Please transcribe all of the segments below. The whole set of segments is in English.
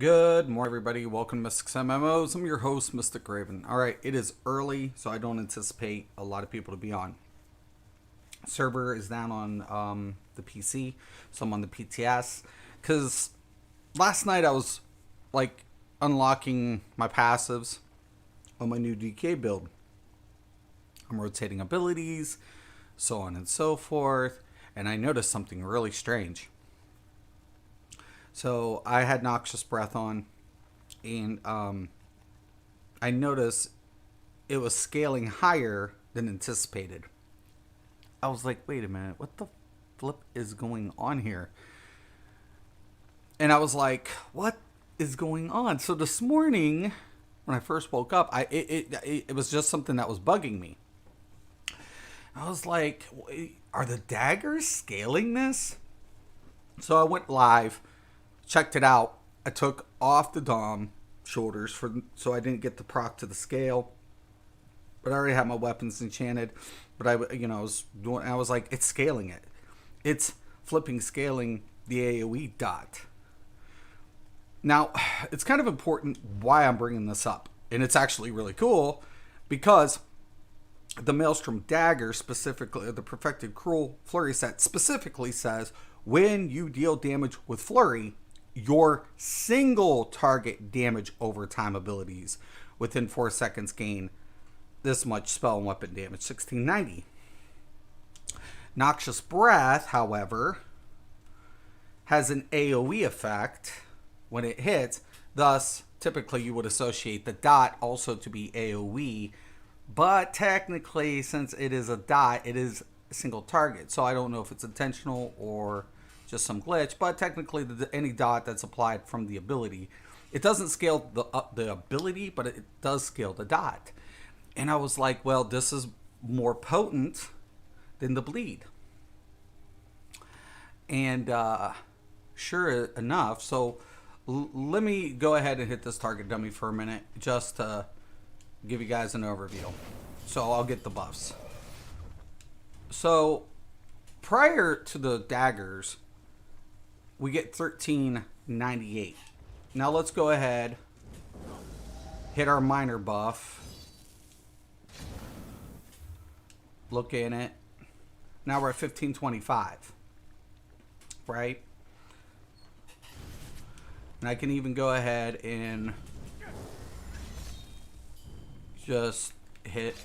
Good morning, everybody. Welcome to Mystics MMOs. I'm your host, Mystic Raven. All right, it is early, so I don't anticipate a lot of people to be on. Server is down on the PC, so I'm on the PTS. Because last night I was like unlocking my passives on my new DK build. I'm rotating abilities, so on and so forth, and I noticed something really strange. So I had Noxious Breath on, and I noticed it was scaling higher than anticipated. I was like, wait a minute, what the flip is going on here? And I was like, what is going on? So this morning, when I first woke up, it was just something that was bugging me. I was like, are the daggers scaling this? So I went live, checked it out. I took off the Dom shoulders so I didn't get the proc to the scale. But I already had my weapons enchanted. But I was like, it's scaling it. It's flipping scaling the AoE dot. Now, it's kind of important why I'm bringing this up. And it's actually really cool because the Malestrom Dagger, specifically the Perfected Cruel Flurry set, specifically says when you deal damage with Flurry, your single target damage over time abilities within 4 seconds gain this much spell and weapon damage, 1690. Noxious Breath, however, has an AoE effect when it hits. Thus, typically you would associate the dot also to be AoE. But technically, since it is a dot, it is a single target. So I don't know if it's intentional or just some glitch. But technically, any dot that's applied from the ability, it doesn't scale the ability, but it does scale the dot. And I was like, well, this is more potent than the bleed. And sure enough, so let me go ahead and hit this target dummy for a minute just to give you guys an overview. So I'll get the buffs. So prior to the daggers, we get 1398. Now let's go ahead, hit our minor buff. Look in it. Now we're at 1525. Right? And I can even go ahead and just hit.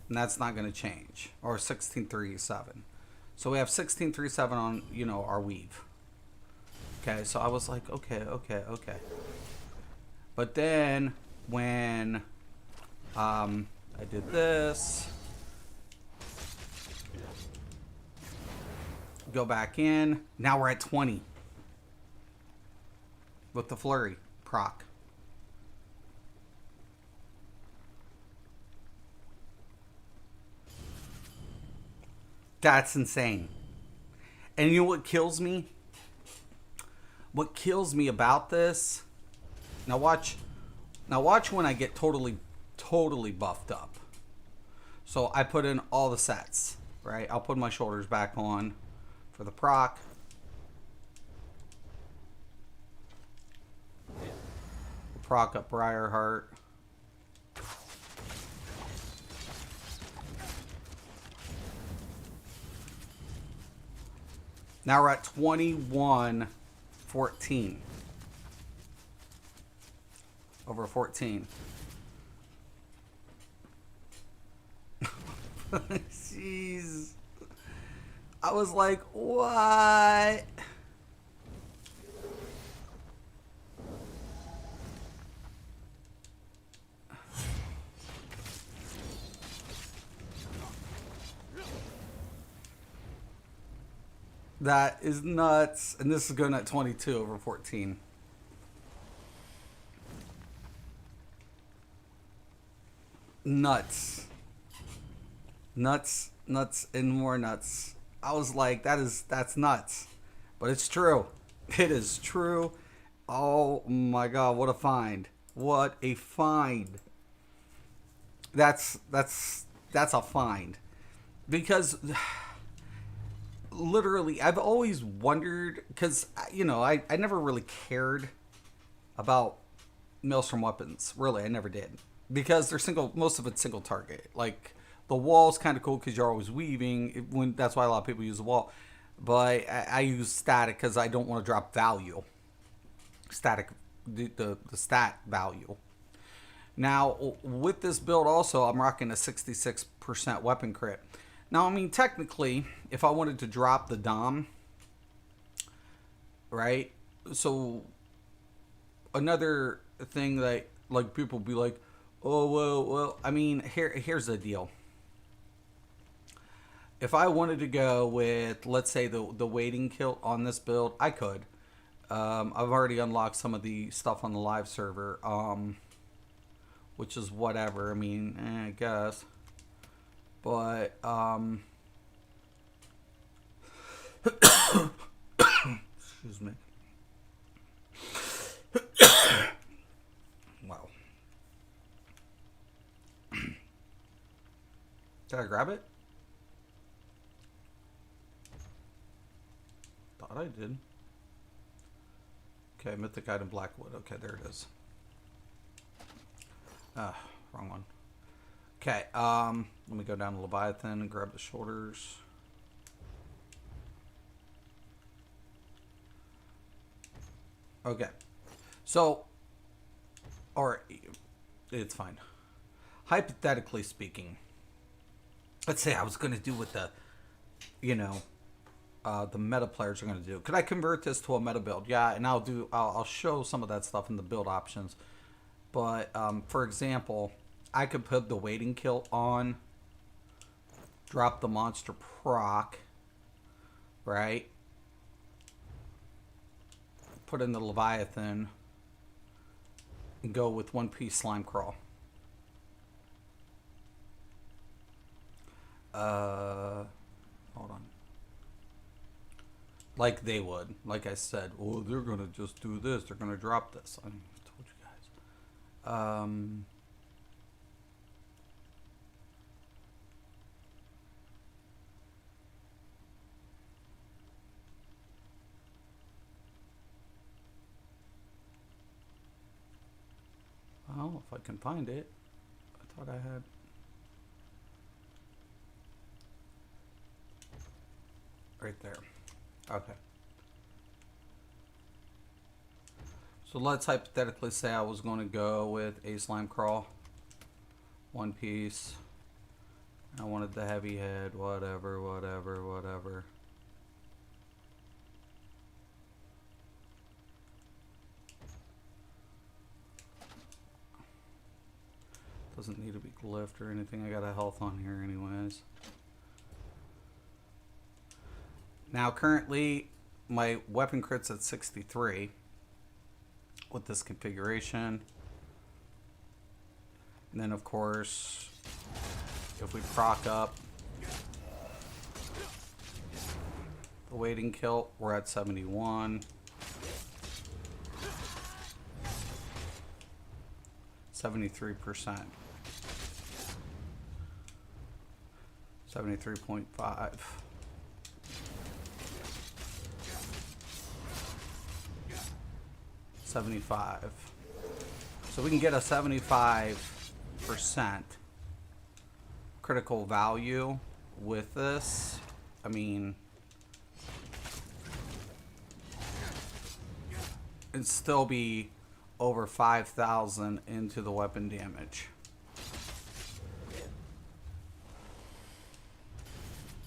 And that's not going to change. Or 1637. So we have 1637 on, our weave. Okay, so I was like, okay. But then when I did this, go back in, now we're at 20 with the flurry proc. That's insane. And you know what kills me? What kills me about this? Now watch when I get totally buffed up. So I put in all the sets, right? I'll put my shoulders back on for the proc. Proc up Briarheart. Now we're at 2114. Over 14. Jeez. I was like, what? That is nuts. And this is going at 22 over 14. Nuts. Nuts, and more nuts. I was like, that's nuts. But it's true. It is true. Oh my god, what a find. What a find. That's a find. Because literally, I've always wondered, because, you know, I never really cared about Maelstrom weapons. Really, I never did. Because they're single, most of it's single target. Like, the wall's kind of cool because you're always weaving. That's why a lot of people use the wall. But I use static because I don't want to drop value. Static, the stat value. Now, with this build also, I'm rocking a 66% weapon crit. Now, I mean, technically, if I wanted to drop the Dom, right? So, another thing that, like, people be like, oh, well, I mean, here's the deal. If I wanted to go with, let's say, the waiting kilt on this build, I could. I've already unlocked some of the stuff on the live server, which is whatever. I mean, I guess. But, excuse me. Wow. Did I grab it? Thought I did. Okay, mythic item Blackwood. Okay, there it is. Wrong one. Okay, let me go down to Leviathan and grab the shoulders. Okay. So, or it's fine. Hypothetically speaking, let's say I was going to do what the, you know, the meta players are going to do. Could I convert this to a meta build? Yeah, and I'll show some of that stuff in the build options. But for example, I could put the waiting kilt on, drop the monster proc, right? Put in the Leviathan, and go with one piece slime crawl. Hold on. Like they would. Like I said, oh, they're going to just do this. They're going to drop this. I told you guys. Well, if I can find it. I thought I had... Right there. Okay. So let's hypothetically say I was going to go with a slime crawl. One piece. I wanted the heavy head, whatever. Doesn't need to be glyphed or anything. I got a health on here anyways. Now currently my weapon crit's at 63 with this configuration. And then of course, if we proc up the waiting kilt, we're at 71. 73%. 73.5. 75. So we can get a 75% critical value with this. I mean, it'd still be over 5,000 into the weapon damage.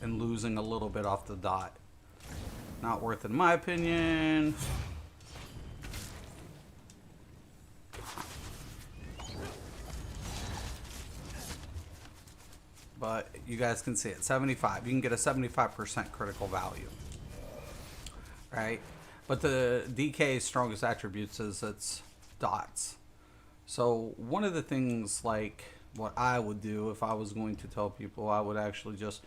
And losing a little bit off the dot. Not worth it in my opinion. But you guys can see it, 75. You can get a 75% critical value. Right? But the DK's strongest attributes is its dots. So one of the things, like what I would do if I was going to tell people, I would actually just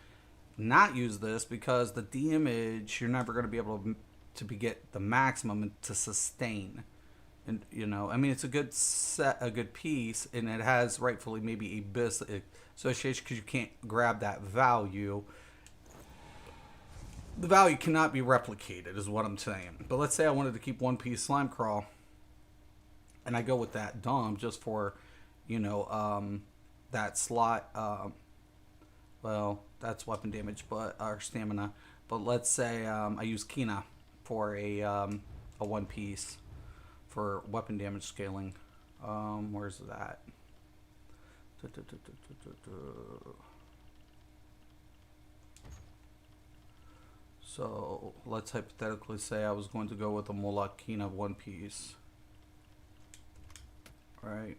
not use this, because the damage you're never going to be able to get the maximum to sustain. And you know, I mean, it's a good set, a good piece, and it has rightfully maybe a bis association because you can't grab that value. the value cannot be replicated, is what I'm saying. But let's say I wanted to keep one piece slime crawl, and I go with that Dom just for, that slot. Well, that's weapon damage, but our stamina. But let's say I use Kina for a one piece for weapon damage scaling. Where's that? So let's hypothetically say I was going to go with a Moloch Kina one piece. Right.